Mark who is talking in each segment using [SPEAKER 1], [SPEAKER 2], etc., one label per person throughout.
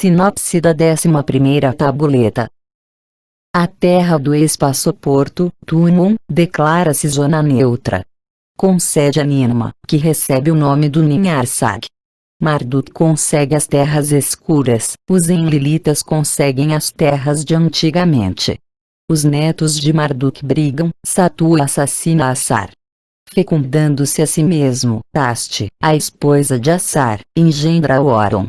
[SPEAKER 1] Sinopse da 11ª tabuleta. A terra do espaçoporto, Túmon, declara-se zona neutra. Concede a Ninmah, que recebe o nome do Ninhursag. Marduk consegue as terras escuras, os Enlilitas conseguem as terras de antigamente. Os netos de Marduk brigam, Satu assassina Assar. Fecundando-se a si mesmo, Tasti, a esposa de Assar, engendra Oron.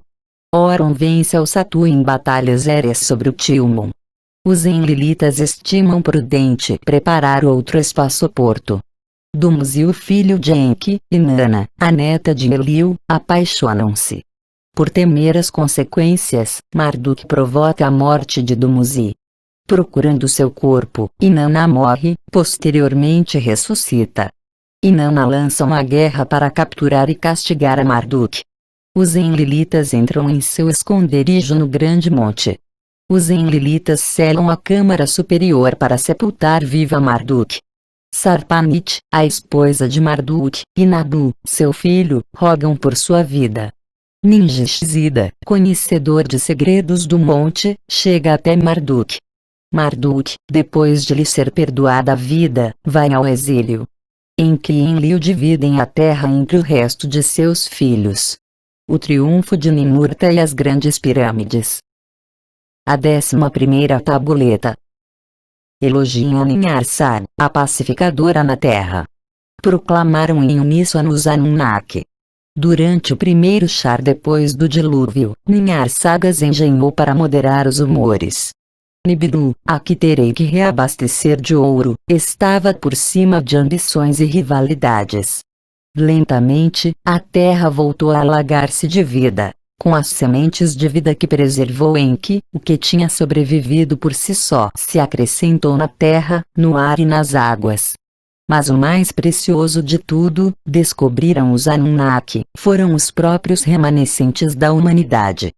[SPEAKER 1] Oron vence ao Satu em batalhas aéreas sobre o Tilmon. Os Enlilitas estimam prudente preparar outro espaçoporto. Dumuz o filho de Enki, e Nana, a neta de Eliu, apaixonam-se. Por temer as consequências, Marduk provoca a morte de Dumuz. Procurando seu corpo, Inanna morre, posteriormente ressuscita. Inanna lança uma guerra para capturar e castigar a Marduk. Os Enlilitas entram em seu esconderijo no Grande Monte. Os Enlilitas selam a Câmara Superior para sepultar viva Marduk. Sarpanit, a esposa de Marduk, e Nadu, seu filho, rogam por sua vida. Ninjishzida, conhecedor de segredos do monte, chega até Marduk. Marduk, depois de lhe ser perdoada a vida, vai ao exílio. Enki e Enlil dividem a terra entre o resto de seus filhos. O triunfo de Ninurta e as grandes pirâmides. A 11ª tabuleta. Elogiam Ninhursag, a pacificadora na terra. Proclamaram em uníssono os Anunnaki. Durante o primeiro Shar depois do dilúvio, Ninhursag as engenhou para moderar os humores. Nibiru, a que terei que reabastecer de ouro, estava por cima de ambições e rivalidades. Lentamente, a terra voltou a alagar-se de vida, com as sementes de vida que preservou Enki, o que tinha sobrevivido por si só se acrescentou na terra, no ar e nas águas. Mas o mais precioso de tudo, descobriram os Anunnaki, foram os próprios remanescentes da humanidade.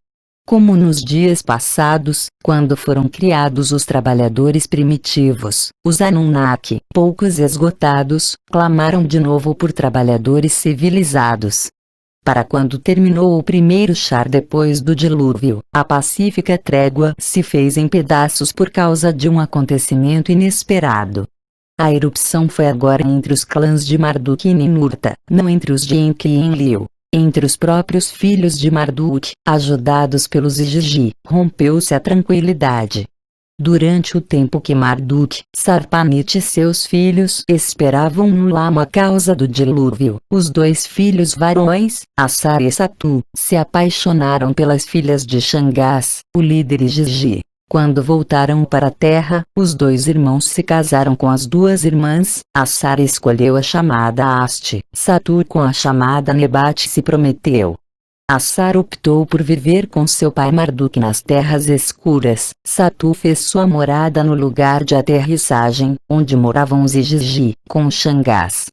[SPEAKER 1] Como nos dias passados, quando foram criados os trabalhadores primitivos, os Anunnaki, poucos e esgotados, clamaram de novo por trabalhadores civilizados. Para quando terminou o primeiro Shar depois do dilúvio, a pacífica trégua se fez em pedaços por causa de um acontecimento inesperado. A erupção foi agora entre os clãs de Marduk e Ninurta, não entre os de Enki e Enlil. Entre os próprios filhos de Marduk, ajudados pelos Igigi, rompeu-se a tranquilidade. Durante o tempo que Marduk, Sarpanit e seus filhos esperavam no lama a causa do dilúvio, os dois filhos varões, Assar e Satu, se apaixonaram pelas filhas de Shangas, o líder Igigi. Quando voltaram para a terra, os dois irmãos se casaram com as duas irmãs. Assar escolheu a chamada Asti, Satu com a chamada Nebat se prometeu. Assar optou por viver com seu pai Marduk nas terras escuras. Satu fez sua morada no lugar de aterrissagem, onde moravam os Igigi, com Shangas.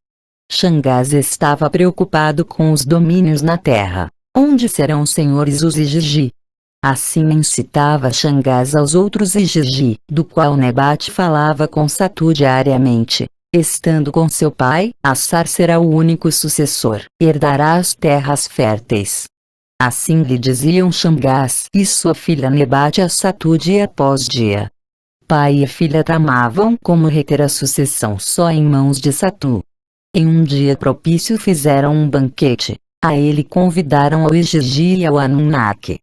[SPEAKER 1] Shangas estava preocupado com os domínios na terra. Onde serão senhores os Igigi? Assim incitava Shangas aos outros Igigi, do qual Nebat falava com Satu diariamente. Estando com seu pai, Assar será o único sucessor, herdará as terras férteis. Assim lhe diziam Shangas e sua filha Nebat a Satu dia após dia. Pai e filha tramavam como reter a sucessão só em mãos de Satu. Em um dia propício fizeram um banquete. A ele convidaram ao Igigi e ao Anunnaki.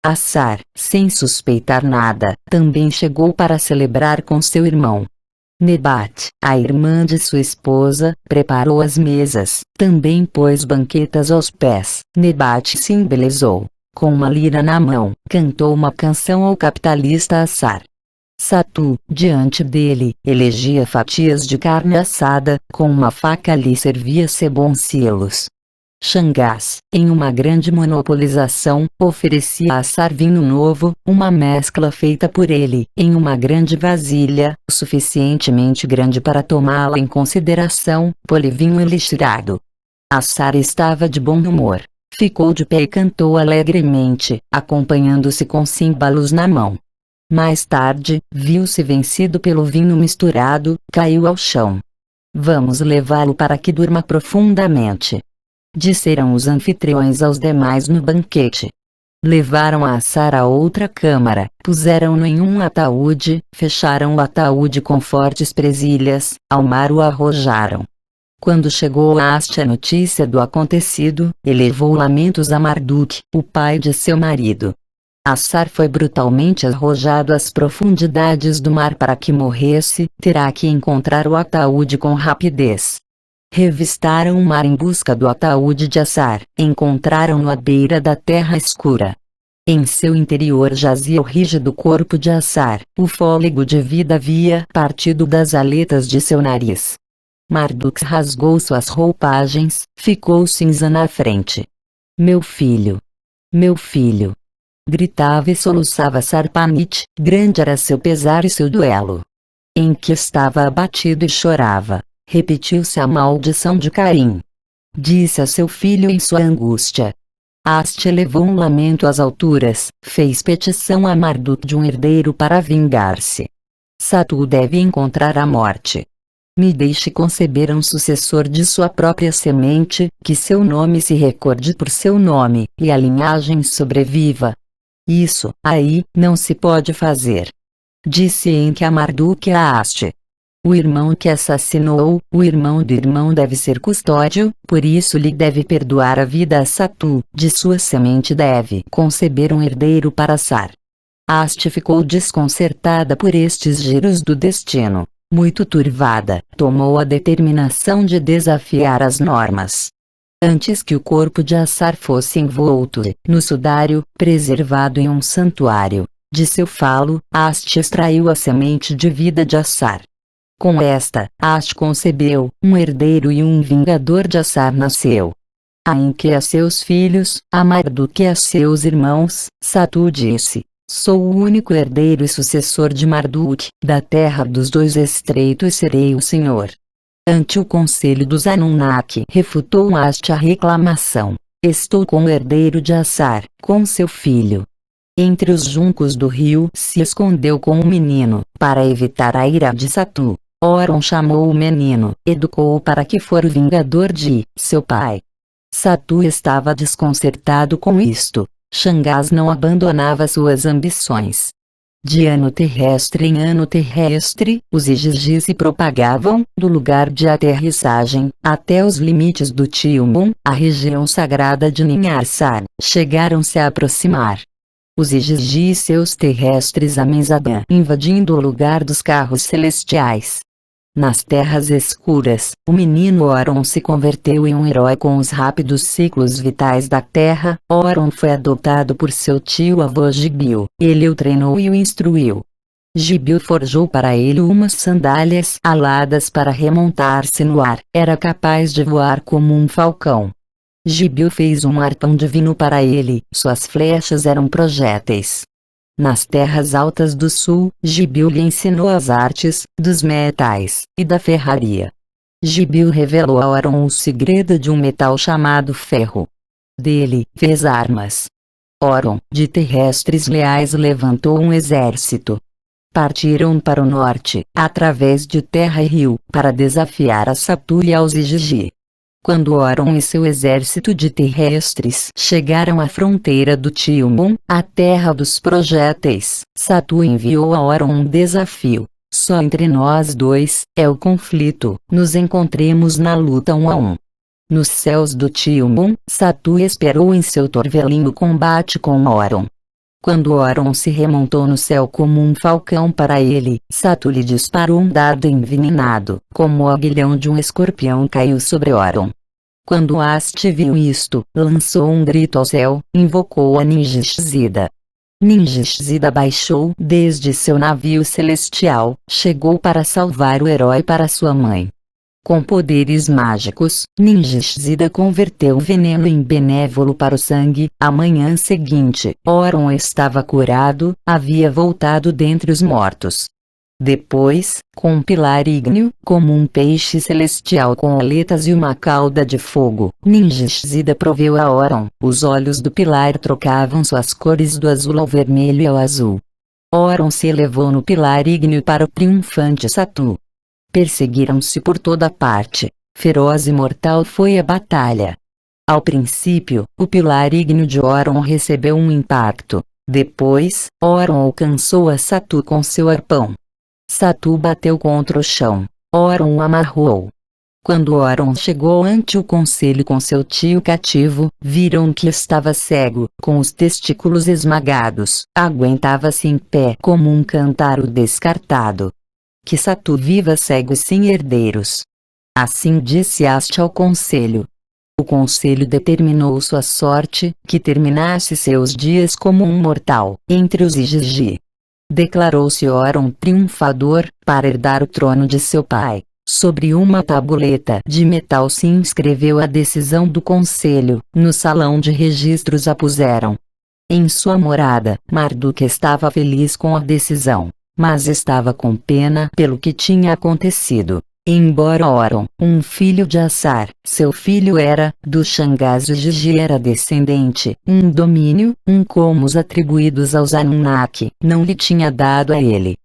[SPEAKER 1] Assar, sem suspeitar nada, também chegou para celebrar com seu irmão. Nebat, a irmã de sua esposa, preparou as mesas, também pôs banquetas aos pés. Nebat se embelezou. Com uma lira na mão, cantou uma canção ao capitalista Assar. Satu, diante dele, elegia fatias de carne assada, com uma faca lhe servia seboncelos. Shangas, em uma grande monopolização, oferecia a Assar vinho novo, uma mescla feita por ele, em uma grande vasilha, suficientemente grande para tomá-la em consideração, polivinho elixirado. Assar estava de bom humor. Ficou de pé e cantou alegremente, acompanhando-se com címbalos na mão. Mais tarde, viu-se vencido pelo vinho misturado, caiu ao chão. Vamos levá-lo para que durma profundamente. Disseram os anfitriões aos demais no banquete. Levaram Assar a outra câmara, puseram-no em um ataúde, fecharam o ataúde com fortes presilhas, ao mar o arrojaram. Quando chegou a Asti a notícia do acontecido, elevou lamentos a Marduk, o pai de seu marido. Assar foi brutalmente arrojado às profundidades do mar para que morresse, terá que encontrar o ataúde com rapidez. Revistaram o mar em busca do ataúde de Assar, encontraram-no à beira da terra escura. Em seu interior jazia o rígido corpo de Assar, o fôlego de vida havia partido das aletas de seu nariz. Marduk rasgou suas roupagens, ficou cinza na frente. Meu filho! Meu filho! Gritava e soluçava Sarpanit, grande era seu pesar e seu duelo. Em que estava abatido e chorava, repetiu-se a maldição de Caim. Disse a seu filho em sua angústia. Asti elevou um lamento às alturas, fez petição a Marduk de um herdeiro para vingar-se. Satu deve encontrar a morte. Me deixe conceber um sucessor de sua própria semente, que seu nome se recorde por seu nome, e a linhagem sobreviva. Isso, aí, não se pode fazer. Disse Enki a Marduk e a Asti. O irmão que assassinou, o irmão do irmão deve ser custódio, por isso lhe deve perdoar a vida a Satu, de sua semente deve conceber um herdeiro para Assar. Asti ficou desconcertada por estes giros do destino. Muito turvada, tomou a determinação de desafiar as normas. Antes que o corpo de Assar fosse envolto no sudário, preservado em um santuário, de seu falo, Asti extraiu a semente de vida de Assar. Com esta, Asti concebeu um herdeiro e um vingador de Assar nasceu. A Enki a seus filhos, a Marduk a seus irmãos, Satu disse: sou o único herdeiro e sucessor de Marduk, da terra dos dois estreitos serei o senhor. Ante o conselho dos Anunnaki refutou Asti a reclamação. Estou com o herdeiro de Assar, com seu filho. Entre os juncos do rio se escondeu com o menino, para evitar a ira de Satu. Oron chamou o menino, educou-o para que for o vingador de seu pai. Satu estava desconcertado com isto. Xangás não abandonava suas ambições. De ano terrestre em ano terrestre, os Igigis se propagavam, do lugar de aterrissagem, até os limites do Tilmun, a região sagrada de Ninharsar, chegaram-se a aproximar. Os Igigis e seus terrestres Amenzadã invadindo o lugar dos carros celestiais. Nas terras escuras, o menino Oron se converteu em um herói com os rápidos ciclos vitais da terra. Oron foi adotado por seu tio-avô Gibil. Ele o treinou e o instruiu. Gibil forjou para ele umas sandálias aladas para remontar-se no ar. Era capaz de voar como um falcão. Gibil fez um arpão divino para ele. Suas flechas eram projéteis. Nas terras altas do sul, Gibil lhe ensinou as artes dos metais e da ferraria. Gibil revelou a Oron o segredo de um metal chamado ferro. Dele, fez armas. Oron, de terrestres leais, levantou um exército. Partiram para o norte, através de terra e rio, para desafiar a Satu e aos Igigi. Quando Oron e seu exército de terrestres chegaram à fronteira do Tilmun, a terra dos projéteis, Satu enviou a Oron um desafio. Só entre nós dois, é o conflito, nos encontremos na luta 1 a 1. Nos céus do Tilmun, Satu esperou em seu torvelinho combate com Oron. Quando Oron se remontou no céu como um falcão para ele, Satu lhe disparou um dardo envenenado, como o aguilhão de um escorpião caiu sobre Oron. Quando Asti viu isto, lançou um grito ao céu, invocou a Ningishzida. Ningishzida baixou desde seu navio celestial, chegou para salvar o herói para sua mãe. Com poderes mágicos, Ningishzida converteu o veneno em benévolo para o sangue. A manhã seguinte, Oron estava curado, havia voltado dentre os mortos. Depois, com um pilar ígneo, como um peixe celestial com aletas e uma cauda de fogo, Ningishzida proveu a Oron. Os olhos do pilar trocavam suas cores do azul ao vermelho e ao azul. Oron se elevou no pilar ígneo para o triunfante Satu. Perseguiram-se por toda parte. Feroz e mortal foi a batalha. Ao princípio, o pilar ígneo de Oron recebeu um impacto. Depois, Oron alcançou a Satu com seu arpão. Satu bateu contra o chão. Oron o amarrou. Quando Oron chegou ante o conselho com seu tio cativo, viram que estava cego, com os testículos esmagados. Aguentava-se em pé como um cântaro descartado. Que Satu viva cego e sem herdeiros. Assim disse Haste ao conselho. O conselho determinou sua sorte, que terminasse seus dias como um mortal, entre os Igigi. Declarou-se Oron triunfador, para herdar o trono de seu pai. Sobre uma tabuleta de metal se inscreveu a decisão do conselho, no salão de registros a puseram. Em sua morada, Marduk estava feliz com a decisão, mas estava com pena pelo que tinha acontecido. Embora Oron, um filho de Assar, seu filho era, do Shangazi Gigi era descendente, um domínio, como os atribuídos aos Anunnaki, não lhe tinha dado a ele.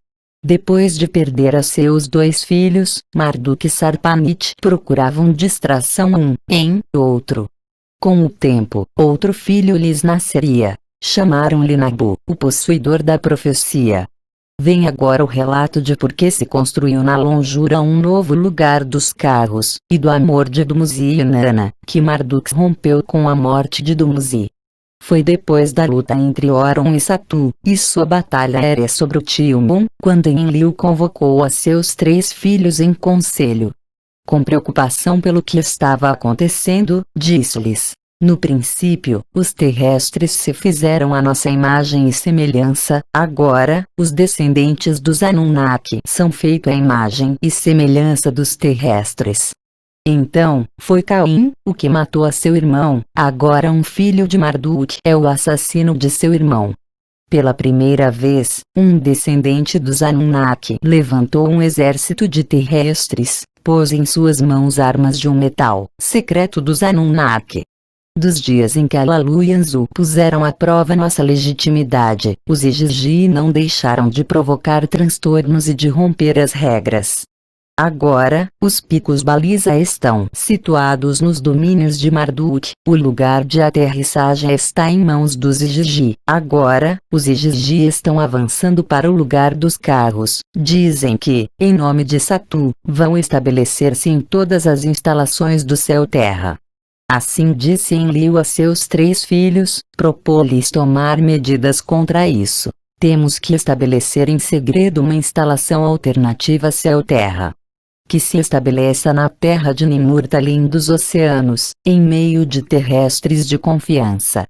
[SPEAKER 1] Depois de perder a seus 2 filhos, Marduk e Sarpanit procuravam distração em outro. Com o tempo, outro filho lhes nasceria. Chamaram-lhe Nabu, o possuidor da profecia. Vem agora o relato de por que se construiu na longura um novo lugar dos carros, e do amor de Dumuzi e Inanna, que Marduk rompeu com a morte de Dumuzi. Foi depois da luta entre Oron e Satu, e sua batalha aérea sobre o Tilmun, quando Enlil convocou a seus 3 filhos em conselho. Com preocupação pelo que estava acontecendo, disse-lhes: no princípio, os terrestres se fizeram à nossa imagem e semelhança, agora, os descendentes dos Anunnaki são feitos à imagem e semelhança dos terrestres. Então, foi Caim, o que matou a seu irmão, agora um filho de Marduk é o assassino de seu irmão. Pela primeira vez, um descendente dos Anunnaki levantou um exército de terrestres, pôs em suas mãos armas de um metal secreto dos Anunnaki. Dos dias em que Alalu e Anzu puseram à prova nossa legitimidade, os Igigi não deixaram de provocar transtornos e de romper as regras. Agora, os picos baliza estão situados nos domínios de Marduk, o lugar de aterrissagem está em mãos dos Igigi. Agora, os Igigi estão avançando para o lugar dos carros. Dizem que, em nome de Satu, vão estabelecer-se em todas as instalações do céu-terra. Assim disse Enlil a seus 3 filhos, propô-lhes tomar medidas contra isso. Temos que estabelecer em segredo uma instalação alternativa céu-terra. Que se estabeleça na terra de Ninurta além dos oceanos, em meio de terrestres de confiança.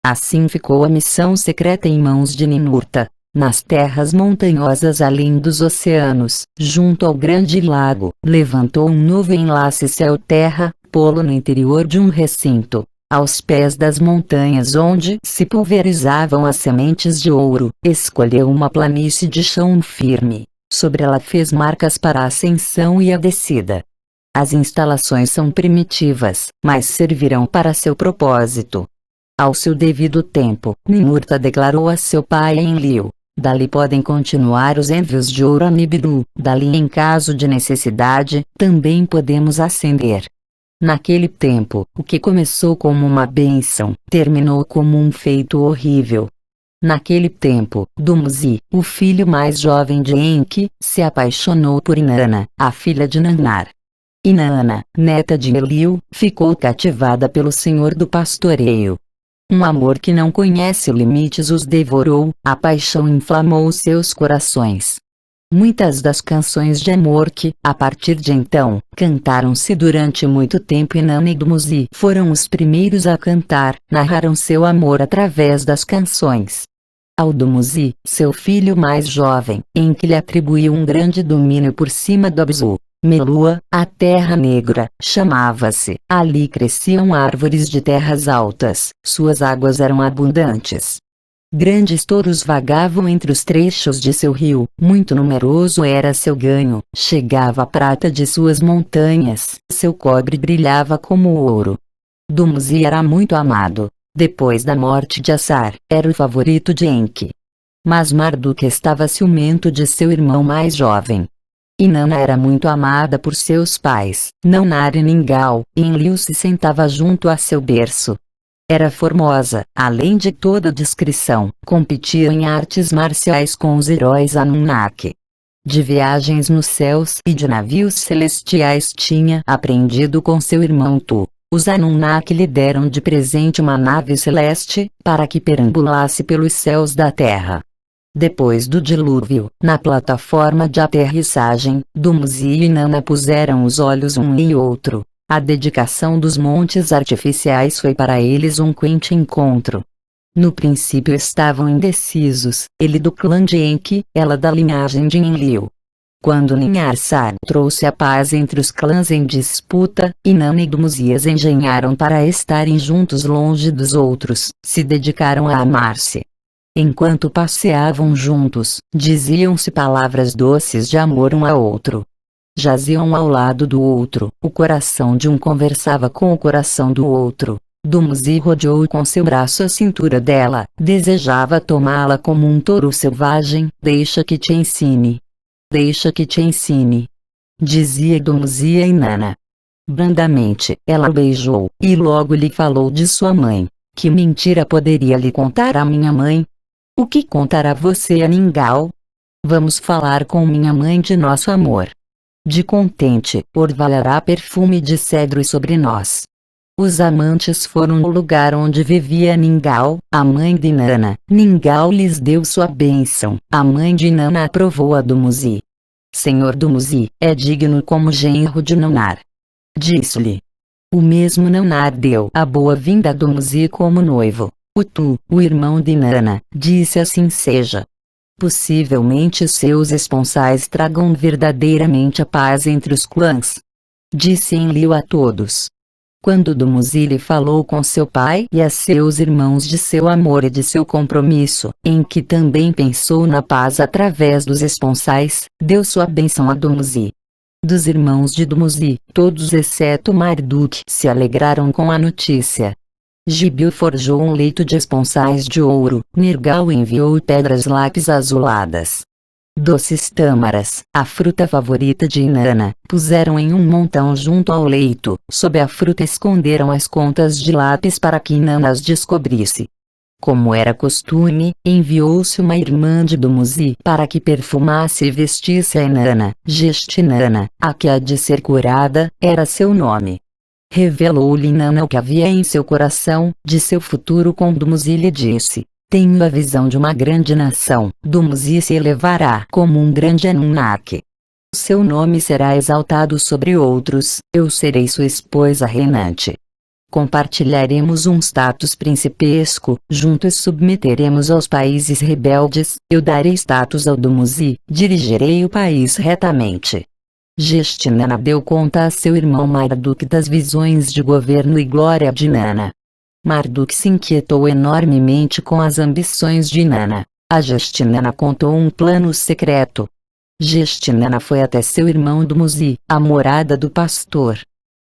[SPEAKER 1] Assim ficou a missão secreta em mãos de Ninurta, nas terras montanhosas além dos oceanos, junto ao grande lago, levantou um novo enlace céu-terra, pô-lo no interior de um recinto, aos pés das montanhas onde se pulverizavam as sementes de ouro, escolheu uma planície de chão firme. Sobre ela fez marcas para a ascensão e a descida. As instalações são primitivas, mas servirão para seu propósito. Ao seu devido tempo, Ninurta declarou a seu pai Enlil: dali podem continuar os envios de ouro a Nibiru, dali em caso de necessidade, também podemos ascender. Naquele tempo, o que começou como uma bênção, terminou como um feito horrível. Naquele tempo, Dumuzi, o filho mais jovem de Enki, se apaixonou por Inanna, a filha de Nannar. Inanna, neta de Enlil, ficou cativada pelo senhor do pastoreio. Um amor que não conhece limites os devorou, a paixão inflamou seus corações. Muitas das canções de amor que, a partir de então, cantaram-se durante muito tempo Inanna e Dumuzi foram os primeiros a cantar, narraram seu amor através das canções. Ao Dumuzi, seu filho mais jovem, Enki lhe atribuiu um grande domínio por cima do Abzu. Melua, a terra negra, chamava-se. Ali cresciam árvores de terras altas, suas águas eram abundantes. Grandes touros vagavam entre os trechos de seu rio, muito numeroso era seu ganho, chegava a prata de suas montanhas, seu cobre brilhava como ouro. Dumuzi era muito amado. Depois da morte de Assar, era o favorito de Enki. Mas Marduk estava ciumento de seu irmão mais jovem. Inanna era muito amada por seus pais, Nannar e Ningal, e Enlil se sentava junto a seu berço. Era formosa, além de toda discrição, competia em artes marciais com os heróis Anunnaki. De viagens nos céus e de navios celestiais tinha aprendido com seu irmão Tu. Os Anunnaki lhe deram de presente uma nave celeste, para que perambulasse pelos céus da terra. Depois do dilúvio, na plataforma de aterrissagem, Dumuzi e Inanna puseram os olhos um em outro. A dedicação dos montes artificiais foi para eles um quente encontro. No princípio estavam indecisos, ele do clã de Enki, ela da linhagem de Enlil. Quando Ninhursag trouxe a paz entre os clãs em disputa, Inanna e Dumuzi as engenharam para estarem juntos longe dos outros, se dedicaram a amar-se. Enquanto passeavam juntos, diziam-se palavras doces de amor um ao outro. Jaziam um ao lado do outro, o coração de um conversava com o coração do outro. Dumuzi rodeou com seu braço a cintura dela, desejava tomá-la como um touro selvagem. Deixa que te ensine. Deixa que te ensine. Dizia Dumuzi a Inanna. Brandamente, ela o beijou, e logo lhe falou de sua mãe. Que mentira poderia lhe contar a minha mãe? O que contará você a Ningal? Vamos falar com minha mãe de nosso amor. De contente, orvalhará perfume de cedro sobre nós. Os amantes foram no lugar onde vivia Ningal, a mãe de Inanna. Ningal lhes deu sua bênção. A mãe de Inanna aprovou a Dumuzi. Senhor Dumuzi, é digno como genro de Nannar. Disse-lhe. O mesmo Nannar deu a boa-vinda a Dumuzi como noivo. O Tu, o irmão de Inanna, disse assim seja. Possivelmente seus esponsais tragam verdadeiramente a paz entre os clãs. Disse Enlil a todos. Quando Dumuzi lhe falou com seu pai e a seus irmãos de seu amor e de seu compromisso, em que também pensou na paz através dos esponsais, deu sua bênção a Dumuzi. Dos irmãos de Dumuzi, todos exceto Marduk se alegraram com a notícia. Gibil forjou um leito de esponsais de ouro, Nergal enviou pedras lápis azuladas. Doces tâmaras, a fruta favorita de Inanna, puseram em um montão junto ao leito. Sob a fruta esconderam as contas de lápis para que Inanna as descobrisse. Como era costume, enviou-se uma irmã de Dumuzi para que perfumasse e vestisse a Inanna. Gestinanna, a que há de ser curada, era seu nome. Revelou-lhe Inanna o que havia em seu coração, de seu futuro com Dumuzi lhe disse. Tenho a visão de uma grande nação. Dumuzi se elevará como um grande Anunnaki. Seu nome será exaltado sobre outros, eu serei sua esposa reinante. Compartilharemos um status principesco, juntos submeteremos aos países rebeldes, eu darei status ao Dumuzi, dirigirei o país retamente. Gestinanna deu conta a seu irmão Marduk das visões de governo e glória de Inanna. Marduk se inquietou enormemente com as ambições de Inanna. A Gestinanna contou um plano secreto. Gestinanna foi até seu irmão Dumuzi, a morada do pastor.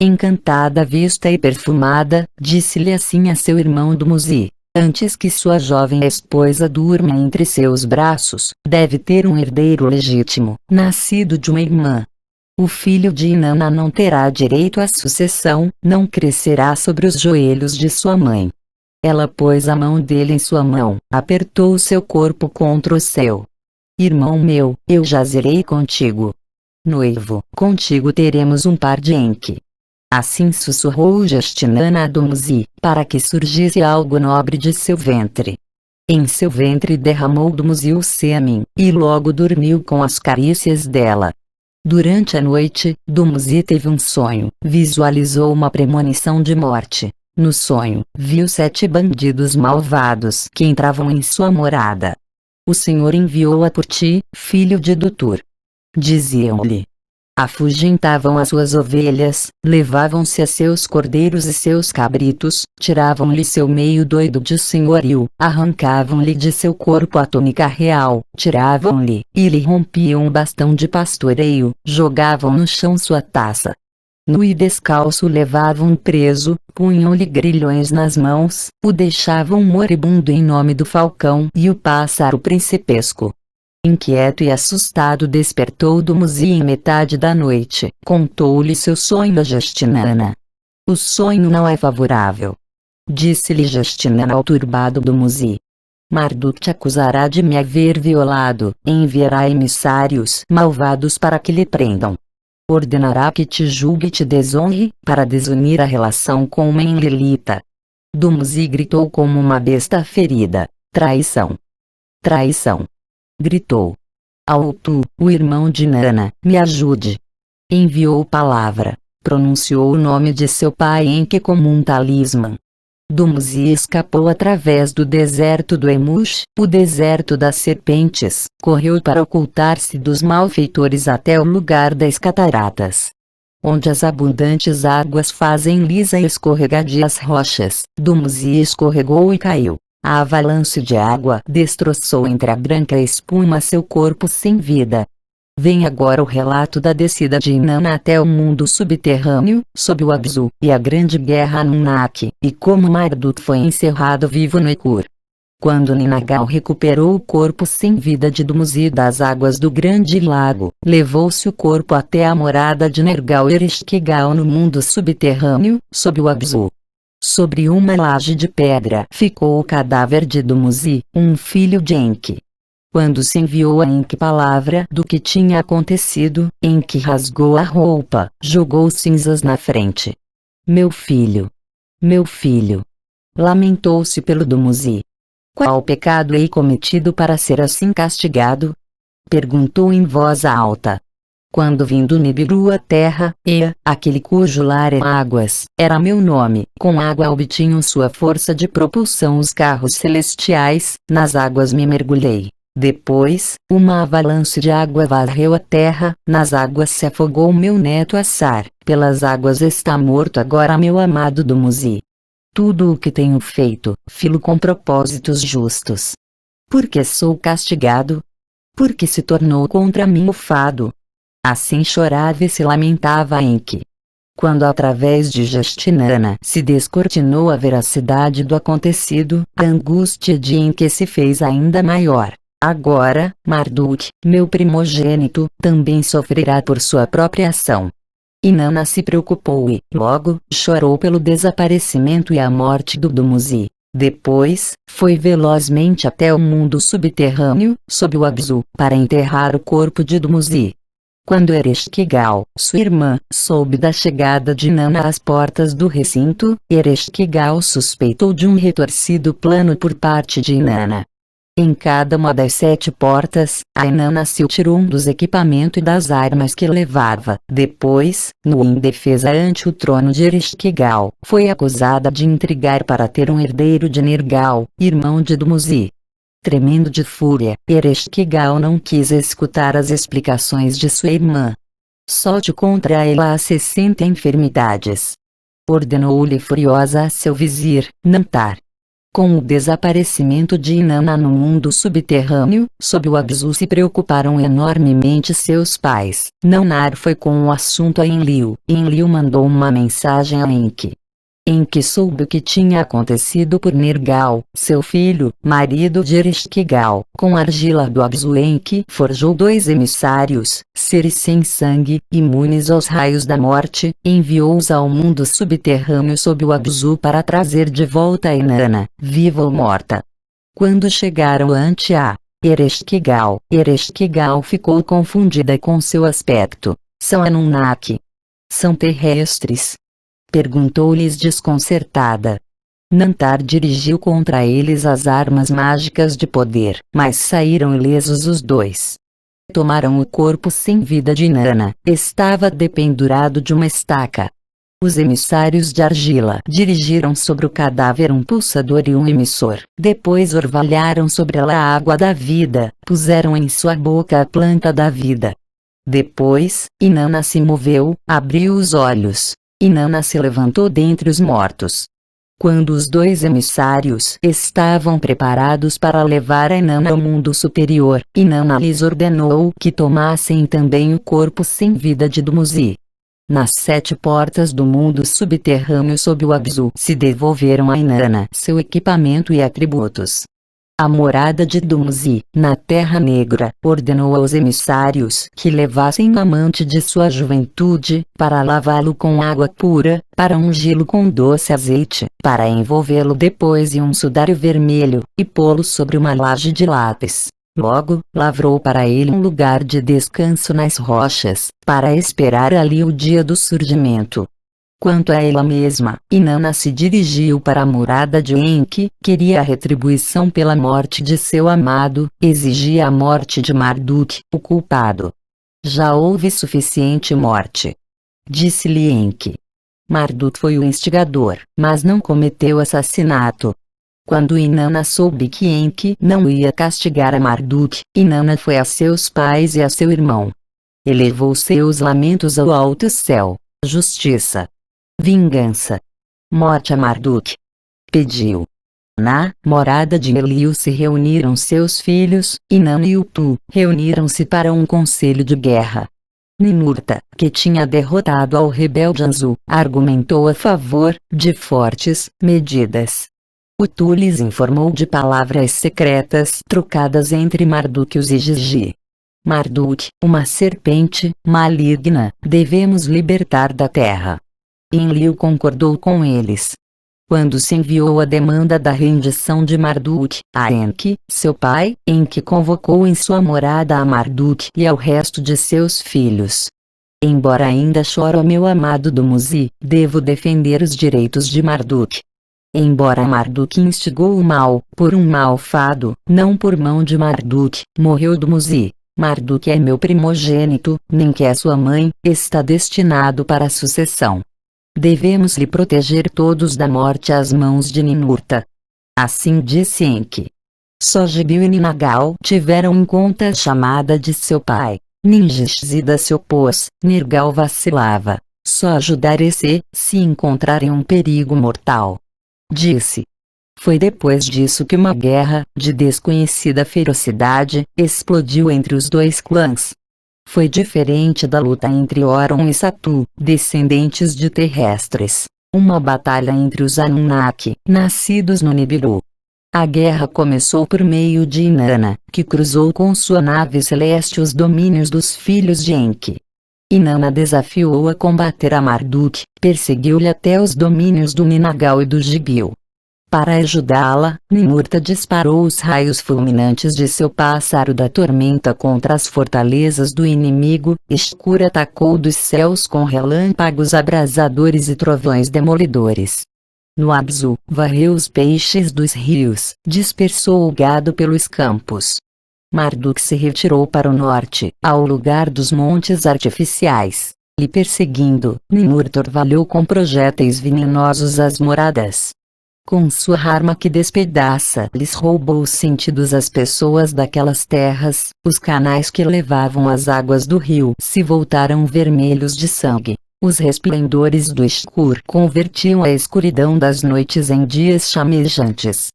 [SPEAKER 1] Encantada vista e perfumada, disse-lhe assim a seu irmão Dumuzi. Antes que sua jovem esposa durma entre seus braços, deve ter um herdeiro legítimo, nascido de uma irmã. O filho de Inanna não terá direito à sucessão, não crescerá sobre os joelhos de sua mãe. Ela pôs a mão dele em sua mão, apertou seu corpo contra o seu. Irmão meu, eu jazerei contigo. Noivo, contigo teremos um par de Enki. Assim sussurrou Gestinanna a Dumuzi, para que surgisse algo nobre de seu ventre. Em seu ventre derramou Dumuzi o sêmen, e logo dormiu com as carícias dela. Durante a noite, Dumuzi teve um sonho, visualizou uma premonição de morte. No sonho, viu 7 bandidos malvados que entravam em sua morada. O Senhor enviou-a por ti, filho de Dutur. Diziam-lhe. Afugentavam as suas ovelhas, levavam-se a seus cordeiros e seus cabritos, tiravam-lhe seu meio doido de senhorio, arrancavam-lhe de seu corpo a túnica real, tiravam-lhe, e lhe rompiam o bastão de pastoreio, jogavam no chão sua taça. Nu e descalço levavam preso, punham-lhe grilhões nas mãos, o deixavam moribundo em nome do falcão e o pássaro principesco. Inquieto e assustado despertou Dumuzi em metade da noite. Contou-lhe seu sonho a Justinana. O sonho não é favorável. Disse-lhe Justinana ao turbado Dumuzi. Marduk te acusará de me haver violado, e enviará emissários malvados para que lhe prendam. Ordenará que te julgue e te desonre, para desunir a relação com uma Enlilita. Dumuzi gritou como uma besta ferida. Traição! Traição! Gritou. Autu, o irmão de Nana, me ajude. Enviou palavra. Pronunciou o nome de seu pai Enki como um talismã. Dumuzi escapou através do deserto do Emush, o deserto das serpentes, correu para ocultar-se dos malfeitores até o lugar das cataratas, onde as abundantes águas fazem lisa e escorregadias rochas. Dumuzi escorregou e caiu. A avalanche de água destroçou entre a branca espuma seu corpo sem vida. Vem agora o relato da descida de Inanna até o mundo subterrâneo, sob o Abzu, e a grande guerra Anunnaki, e como Marduk foi encerrado vivo no Ekur. Quando Ninagal recuperou o corpo sem vida de Dumuzi das águas do grande lago, levou-se o corpo até a morada de Nergal-Ereshkigal no mundo subterrâneo, sob o Abzu. Sobre uma laje de pedra ficou o cadáver de Dumuzi, um filho de Enki. Quando se enviou a Enki palavra do que tinha acontecido, Enki rasgou a roupa, jogou cinzas na frente. Meu filho! Meu filho! Lamentou-se pelo Dumuzi. Qual pecado hei cometido para ser assim castigado? Perguntou em voz alta. Quando vim do Nibiru à terra, aquele cujo lar é águas, era meu nome. Com água obtinham sua força de propulsão os carros celestiais, nas águas me mergulhei. Depois, uma avalanche de água varreu a terra, nas águas se afogou meu neto Assar, pelas águas está morto agora meu amado Dumuzi. Tudo o que tenho feito, filo com propósitos justos. Por que sou castigado? Porque se tornou contra mim o fado. Assim chorava e se lamentava Enki. Quando através de Justinana se descortinou a veracidade do acontecido, a angústia de Enki se fez ainda maior. Agora, Marduk, meu primogênito, também sofrerá por sua própria ação. Inanna se preocupou e, logo, chorou pelo desaparecimento e a morte do Dumuzi. Depois, foi velozmente até o mundo subterrâneo, sob o Abzu, para enterrar o corpo de Dumuzi. Quando Ereshkigal, sua irmã, soube da chegada de Inanna às portas do recinto, Ereshkigal suspeitou de um retorcido plano por parte de Inanna. Em cada uma das 7 portas, a Inanna se tirou um dos equipamentos e das armas que levava. Depois, no em defesa ante o trono de Ereshkigal, foi acusada de intrigar para ter um herdeiro de Nergal, irmão de Dumuzi. Tremendo de fúria, Ereshkigal não quis escutar as explicações de sua irmã. Solte contra ela as 60 enfermidades. Ordenou-lhe furiosa a seu vizir, Nantar. Com o desaparecimento de Inanna no mundo subterrâneo, sob o Abzu se preocuparam enormemente seus pais. Nannar foi com o assunto a Enlil. Enlil mandou uma mensagem a Enki. Enki soube o que tinha acontecido por Nergal, seu filho, marido de Ereshkigal. Com argila do Abzu Enki forjou 2 emissários, seres sem sangue, imunes aos raios da morte, enviou-os ao mundo subterrâneo sob o Abzu para trazer de volta a Inanna, viva ou morta. Quando chegaram ante a Ereshkigal, Ereshkigal ficou confundida com seu aspecto. São Anunnaki? São terrestres? Perguntou-lhes desconcertada. Nantar dirigiu contra eles as armas mágicas de poder, mas saíram ilesos os 2. Tomaram o corpo sem vida de Inanna, estava dependurado de uma estaca. Os emissários de argila dirigiram sobre o cadáver um pulsador e um emissor. Depois orvalharam sobre ela a água da vida, puseram em sua boca a planta da vida. Depois, Inanna se moveu, abriu os olhos. Inanna se levantou dentre os mortos. Quando os 2 emissários estavam preparados para levar a Inanna ao mundo superior, Inanna lhes ordenou que tomassem também o corpo sem vida de Dumuzi. Nas 7 portas do mundo subterrâneo sob o Abzu se devolveram a Inanna seu equipamento e atributos. A morada de Dumuzi, na Terra Negra, ordenou aos emissários que levassem o amante de sua juventude, para lavá-lo com água pura, para ungí-lo com doce azeite, para envolvê-lo depois em um sudário vermelho, e pô-lo sobre uma laje de lápis. Logo, lavrou para ele um lugar de descanso nas rochas, para esperar ali o dia do surgimento. Quanto a ela mesma, Inanna se dirigiu para a morada de Enki, queria a retribuição pela morte de seu amado, exigia a morte de Marduk, o culpado. Já houve suficiente morte. Disse-lhe Enki. Marduk foi o instigador, mas não cometeu assassinato. Quando Inanna soube que Enki não ia castigar a Marduk, Inanna foi a seus pais e a seu irmão. Elevou seus lamentos ao alto céu. Justiça. Vingança. Morte a Marduk. Pediu. Na morada de Eliu se reuniram seus filhos, Inanna e Utu, reuniram-se para um conselho de guerra. Ninurta, que tinha derrotado ao rebelde Anzu, argumentou a favor de fortes medidas. Utu lhes informou de palavras secretas trocadas entre Marduk e os Igigi. Marduk, uma serpente maligna, devemos libertar da terra. Enlil concordou com eles. Quando se enviou a demanda da rendição de Marduk a Enki, seu pai, Enki convocou em sua morada a Marduk e ao resto de seus filhos. Embora ainda choro meu amado Dumuzi, devo defender os direitos de Marduk. Embora Marduk instigou o mal, por um malfado, não por mão de Marduk, morreu Dumuzi. Marduk é meu primogênito, nem que é sua mãe, está destinado para a sucessão. Devemos lhe proteger todos da morte às mãos de Ninurta. Assim disse Enki. Só Gibil e Ninagal tiveram em conta a chamada de seu pai. Ninjishzida se opôs, Nergal vacilava. Só ajudarei-se, se encontrar em um perigo mortal. Disse. Foi depois disso que uma guerra, de desconhecida ferocidade, explodiu entre os dois clãs. Foi diferente da luta entre Oron e Satu, descendentes de terrestres. Uma batalha entre os Anunnaki, nascidos no Nibiru. A guerra começou por meio de Inanna, que cruzou com sua nave celeste os domínios dos filhos de Enki. Inanna desafiou a combater a Marduk, perseguiu-lhe até os domínios do Ninagal e do Gibil. Para ajudá-la, Ninurta disparou os raios fulminantes de seu pássaro da tormenta contra as fortalezas do inimigo, Ishkur atacou dos céus com relâmpagos abrasadores e trovões demolidores. No Abzu, varreu os peixes dos rios, dispersou o gado pelos campos. Marduk se retirou para o norte, ao lugar dos montes artificiais. E perseguindo, Ninurta orvalhou com projéteis venenosos as moradas. Com sua arma que despedaça, lhes roubou os sentidos às pessoas daquelas terras, os canais que levavam as águas do rio se voltaram vermelhos de sangue. Os resplendores do Ishkur convertiam a escuridão das noites em dias chamejantes.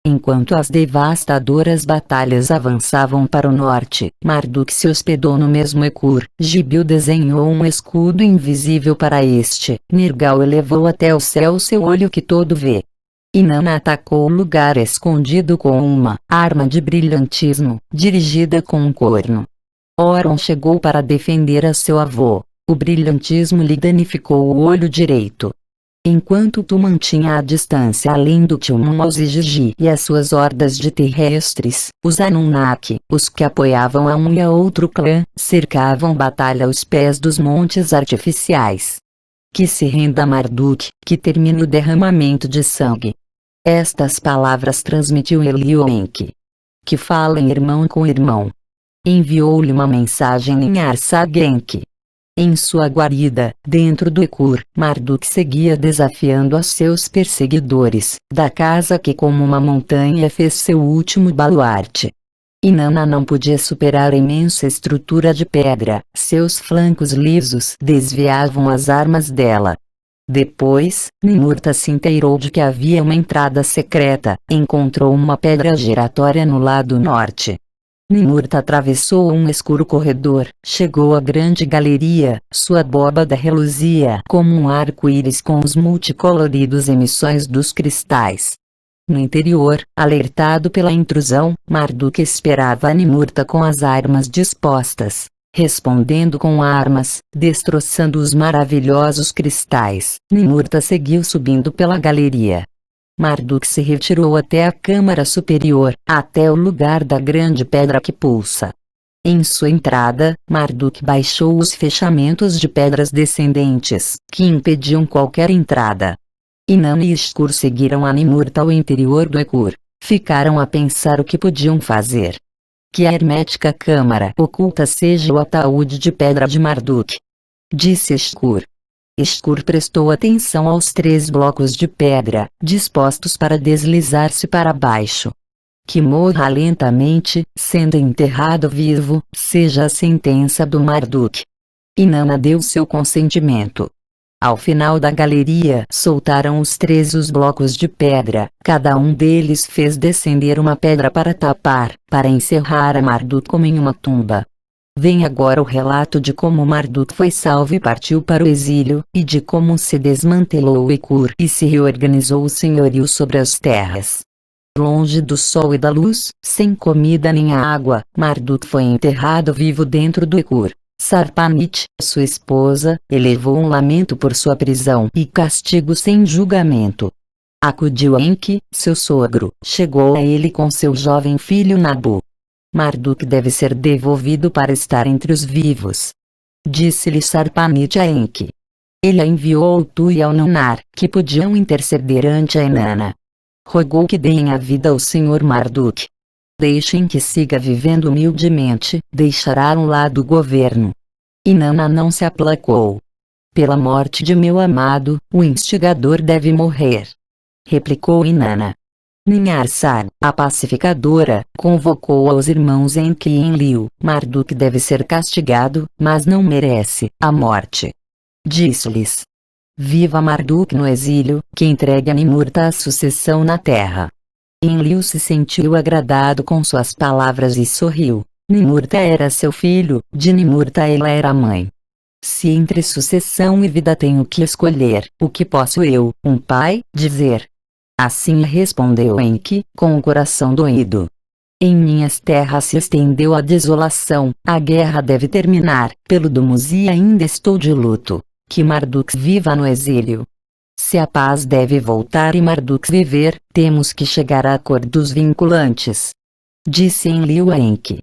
[SPEAKER 1] Enquanto as devastadoras batalhas avançavam para o norte, Marduk se hospedou no mesmo Ekur. Gibil desenhou um escudo invisível para este. Nergal elevou até o céu seu olho que todo vê. Inanna atacou o lugar escondido com uma arma de brilhantismo, dirigida com um corno. Oron chegou para defender a seu avô. O brilhantismo lhe danificou o olho direito. Enquanto tu mantinha a distância além do Tumum aos Igigi e as suas hordas de terrestres, os Anunnaki, os que apoiavam a um e a outro clã, cercavam batalha aos pés dos montes artificiais. Que se renda Marduk, que termine o derramamento de sangue. Estas palavras transmitiu Eliu a Enki. Que falem irmão com irmão. Enviou-lhe uma mensagem em Arsagenki. Em sua guarida, dentro do Ekur, Marduk seguia desafiando a seus perseguidores, da casa que como uma montanha fez seu último baluarte. Inanna não podia superar a imensa estrutura de pedra, seus flancos lisos desviavam as armas dela. Depois, Ninurta se inteirou de que havia uma entrada secreta, encontrou uma pedra giratória no lado norte. Ninurta atravessou um escuro corredor, chegou à grande galeria, sua abóbada reluzia como um arco-íris com os multicoloridos emissões dos cristais. No interior, alertado pela intrusão, Marduk esperava Ninurta com as armas dispostas, respondendo com armas, destroçando os maravilhosos cristais. Ninurta seguiu subindo pela galeria. Marduk se retirou até a câmara superior, até o lugar da grande pedra que pulsa. Em sua entrada, Marduk baixou os fechamentos de pedras descendentes, que impediam qualquer entrada. Inanna e Ishkur seguiram a Ninurta ao interior do Ekur. Ficaram a pensar o que podiam fazer. Que a hermética câmara oculta seja o ataúde de pedra de Marduk, disse Ishkur. Ishkur prestou atenção aos 3 blocos de pedra, dispostos para deslizar-se para baixo. Que morra lentamente, sendo enterrado vivo, seja a sentença do Marduk. Inanna deu seu consentimento. Ao final da galeria soltaram os 3 blocos de pedra, cada um deles fez descender uma pedra para tapar, para encerrar a Marduk como em uma tumba. Vem agora o relato de como Marduk foi salvo e partiu para o exílio, e de como se desmantelou o Ekur e se reorganizou o senhorio sobre as terras. Longe do sol e da luz, sem comida nem água, Marduk foi enterrado vivo dentro do Ekur. Sarpanit, sua esposa, elevou um lamento por sua prisão e castigo sem julgamento. Acudiu Enki, seu sogro, chegou a ele com seu jovem filho Nabu. Marduk deve ser devolvido para estar entre os vivos. Disse-lhe Sarpanit a Enki. Ele a enviou ao Tu e ao Nunar, que podiam interceder ante a Inanna. Rogou que deem a vida ao Senhor Marduk. Deixem que siga vivendo humildemente, deixará um lado o governo. Inanna não se aplacou. Pela morte de meu amado, o instigador deve morrer, replicou Inanna. Ninharsar, a pacificadora, convocou aos irmãos Enki e Enlil. Marduk deve ser castigado, mas não merece a morte. Disse-lhes. Viva Marduk no exílio, que entregue a Ninurta a sucessão na terra. Enlil se sentiu agradado com suas palavras e sorriu. Ninurta era seu filho, de Ninurta ela era a mãe. Se entre sucessão e vida tenho que escolher, o que posso eu, um pai, dizer? Assim respondeu Enki, com o coração doído. Em minhas terras se estendeu a desolação, a guerra deve terminar, pelo Dumuzi ainda estou de luto. Que Marduk viva no exílio. Se a paz deve voltar e Marduk viver, temos que chegar a acordos vinculantes. Disse Enlil a Enki.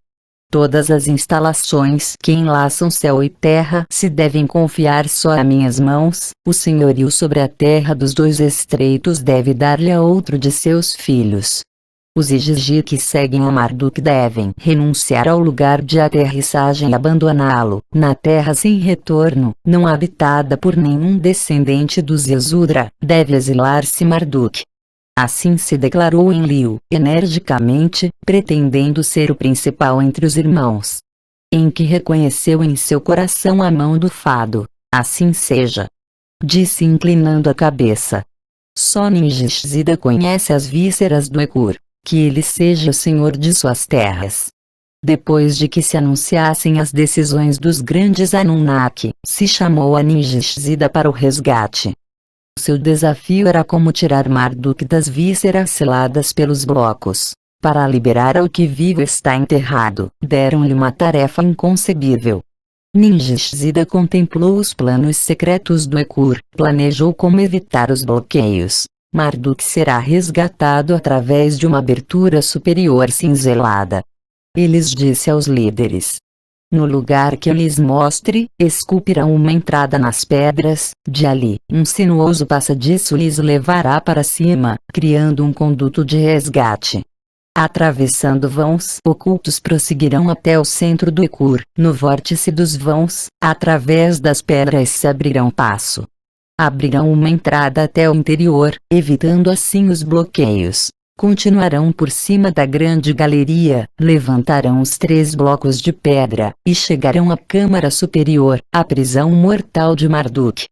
[SPEAKER 1] Todas as instalações que enlaçam céu e terra se devem confiar só a minhas mãos, o senhorio sobre a terra dos 2 estreitos deve dar-lhe a outro de seus filhos. Os Igigi que seguem a Marduk devem renunciar ao lugar de aterrissagem e abandoná-lo, na terra sem retorno, não habitada por nenhum descendente dos Yasudra, deve exilar-se Marduk. Assim se declarou Enlil, energicamente, pretendendo ser o principal entre os irmãos. Enki reconheceu em seu coração a mão do fado. Assim seja. Disse inclinando a cabeça. Só Ninjishzida conhece as vísceras do Ekur. Que ele seja o senhor de suas terras. Depois de que se anunciassem as decisões dos grandes Anunnaki, se chamou a Ninjishzida para o resgate. Seu desafio era como tirar Marduk das vísceras seladas pelos blocos. Para liberar ao que vivo está enterrado, deram-lhe uma tarefa inconcebível. Ninjishzida contemplou os planos secretos do Ekur, planejou como evitar os bloqueios. Marduk será resgatado através de uma abertura superior cinzelada. Eles disse aos líderes. No lugar que eu lhes mostre, esculpirão uma entrada nas pedras, de ali, um sinuoso passadiço lhes levará para cima, criando um conduto de resgate. Atravessando vãos ocultos prosseguirão até o centro do Ekur, no vórtice dos vãos, através das pedras se abrirão passo. Abrirão uma entrada até o interior, evitando assim os bloqueios. Continuarão por cima da grande galeria, levantarão os 3 blocos de pedra, e chegarão à câmara superior, a prisão mortal de Marduk.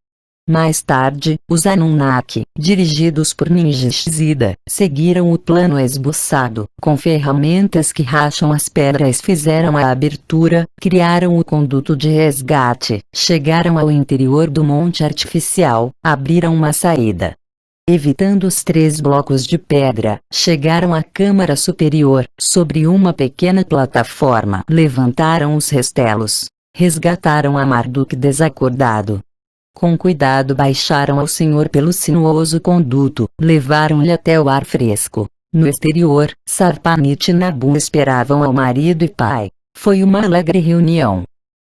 [SPEAKER 1] Mais tarde, os Anunnaki, dirigidos por Ninjishzida, seguiram o plano esboçado, com ferramentas que racham as pedras fizeram a abertura, criaram o conduto de resgate, chegaram ao interior do monte artificial, abriram uma saída. Evitando os 3 blocos de pedra, chegaram à câmara superior. Sobre uma pequena plataforma, levantaram os restelos. Resgataram a Marduk desacordado. Com cuidado baixaram ao senhor pelo sinuoso conduto, levaram-lhe até o ar fresco. No exterior, Sarpanit e Nabu esperavam ao marido e pai. Foi uma alegre reunião.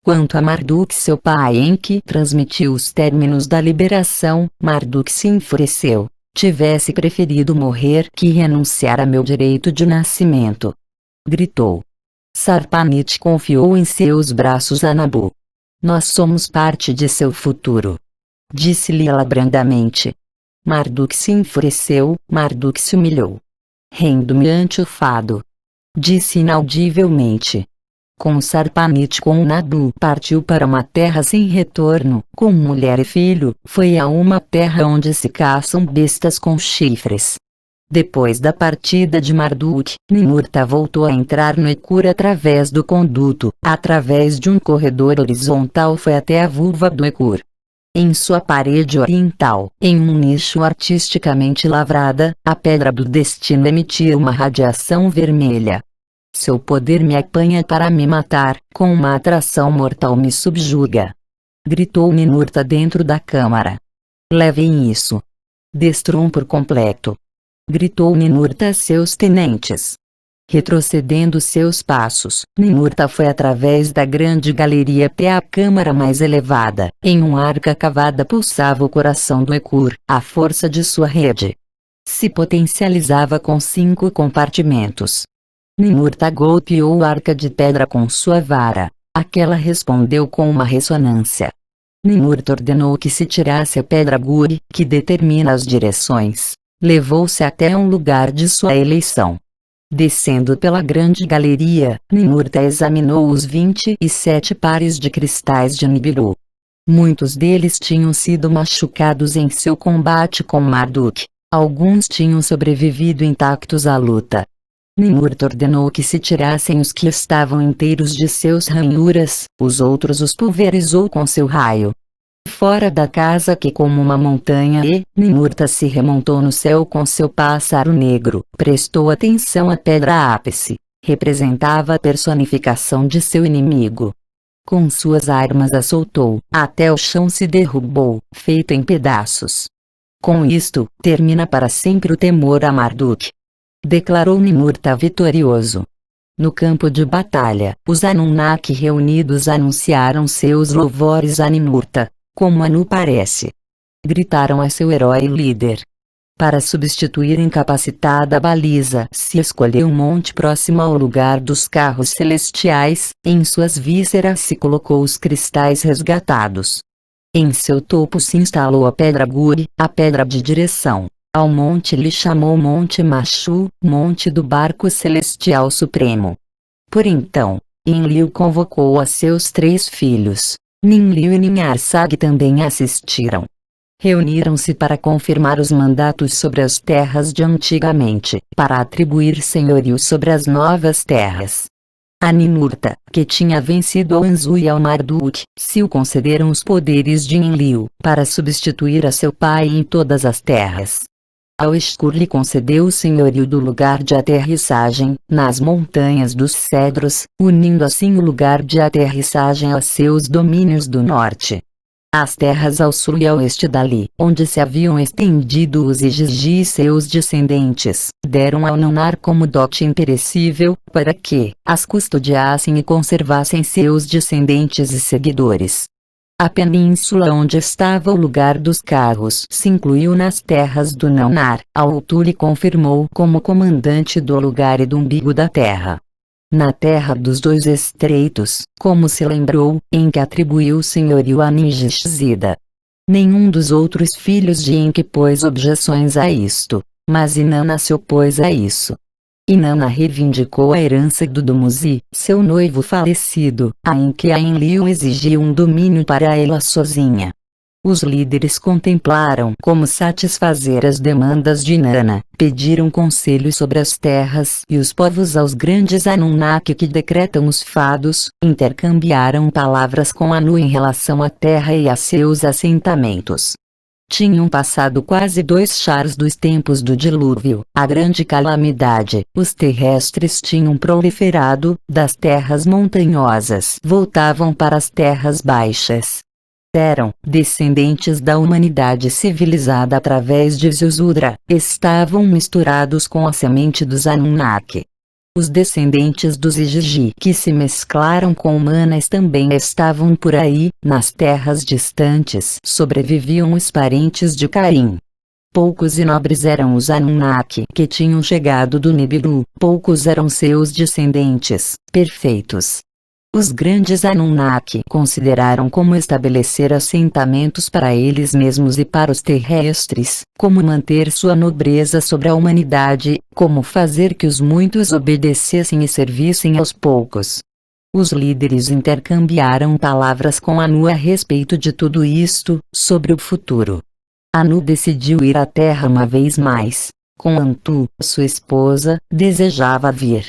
[SPEAKER 1] Quanto a Marduk, seu pai, Enki transmitiu os términos da liberação, Marduk se enfureceu. Tivesse preferido morrer que renunciar a meu direito de nascimento. Gritou. Sarpanit confiou em seus braços a Nabu. Nós somos parte de seu futuro. Disse-lhe ela brandamente. Marduk se enfureceu, Marduk se humilhou. Rendo-me ante o fado. Disse inaudivelmente. Com Sarpanit com Nabu partiu para uma terra sem retorno, com mulher e filho, foi a uma terra onde se caçam bestas com chifres. Depois da partida de Marduk, Ninurta voltou a entrar no Ekur através do conduto, através de um corredor horizontal foi até a vulva do Ekur. Em sua parede oriental, em um nicho artisticamente lavrada, a pedra do destino emitia uma radiação vermelha. Seu poder me apanha para me matar, com uma atração mortal me subjuga. Gritou Ninurta dentro da câmara. Levem isso. Destruam por completo. Gritou Ninurta a seus tenentes. Retrocedendo seus passos, Ninurta foi através da grande galeria até a câmara mais elevada. Em uma arca cavada pulsava o coração do Ekur, a força de sua rede. Se potencializava com 5 compartimentos. Ninurta golpeou a arca de pedra com sua vara. Aquela respondeu com uma ressonância. Ninurta ordenou que se tirasse a pedra Guri, que determina as direções. Levou-se até um lugar de sua eleição. Descendo pela grande galeria, Ninurta examinou os 27 pares de cristais de Nibiru. Muitos deles tinham sido machucados em seu combate com Marduk. Alguns tinham sobrevivido intactos à luta. Ninurta ordenou que se tirassem os que estavam inteiros de seus ranhuras, os outros os pulverizou com seu raio. Fora da casa que como uma montanha Ninurta se remontou no céu com seu pássaro negro, prestou atenção à pedra ápice, representava a personificação de seu inimigo. Com suas armas a soltou, até o chão se derrubou, feito em pedaços. Com isto, termina para sempre o temor a Marduk. Declarou Ninurta vitorioso. No campo de batalha, os Anunnaki reunidos anunciaram seus louvores a Ninurta, como Anu parece. Gritaram a seu herói líder. Para substituir incapacitada baliza, se escolheu um monte próximo ao lugar dos carros celestiais, em suas vísceras se colocou os cristais resgatados. Em seu topo se instalou a pedra Guri, a pedra de direção. Ao monte lhe chamou Monte Machu, monte do barco celestial supremo. Por então, Enlil convocou a seus 3 filhos. Ninlil e Ninharsag também assistiram. Reuniram-se para confirmar os mandatos sobre as terras de antigamente, para atribuir senhorio sobre as novas terras. A Ninurta, que tinha vencido ao Anzu e ao Marduk, se o concederam os poderes de Enlil, para substituir a seu pai em todas as terras. Ao Escur lhe concedeu o senhorio do lugar de aterrissagem, nas montanhas dos cedros, unindo assim o lugar de aterrissagem aos seus domínios do norte. As terras ao sul e ao oeste dali, onde se haviam estendido os Igigi e seus descendentes, deram ao Nunar como dote imperecível, para que as custodiassem e conservassem seus descendentes e seguidores. A península onde estava o lugar dos carros se incluiu nas terras do Nunar. Autu lhe confirmou como comandante do lugar e do umbigo da terra. Na terra dos 2 estreitos, como se lembrou, em que atribuiu o senhorio a Ningishzida. Nenhum dos outros filhos de Enki pôs objeções a isto, mas Inanna se opôs a isso. Inanna reivindicou a herança do Dumuzi, seu noivo falecido, em que a Enlil exigia um domínio para ela sozinha. Os líderes contemplaram como satisfazer as demandas de Inanna, pediram conselho sobre as terras e os povos aos grandes Anunnaki que decretam os fados, intercambiaram palavras com Anu em relação à terra e a seus assentamentos. Tinham passado quase 2 dos tempos do dilúvio, a grande calamidade. Os terrestres tinham proliferado, das terras montanhosas voltavam para as terras baixas. Eram descendentes da humanidade civilizada através de Ziusudra, estavam misturados com a semente dos Anunnaki. Os descendentes dos Igigi que se mesclaram com humanas também estavam por aí, nas terras distantes. Sobreviviam os parentes de Caim. Poucos e nobres eram os Anunnaki que tinham chegado do Nibiru, poucos eram seus descendentes, perfeitos. Os grandes Anunnaki consideraram como estabelecer assentamentos para eles mesmos e para os terrestres, como manter sua nobreza sobre a humanidade, como fazer que os muitos obedecessem e servissem aos poucos. Os líderes intercambiaram palavras com Anu a respeito de tudo isto, sobre o futuro. Anu decidiu ir à Terra uma vez mais. Com Antu, sua esposa, desejava vir.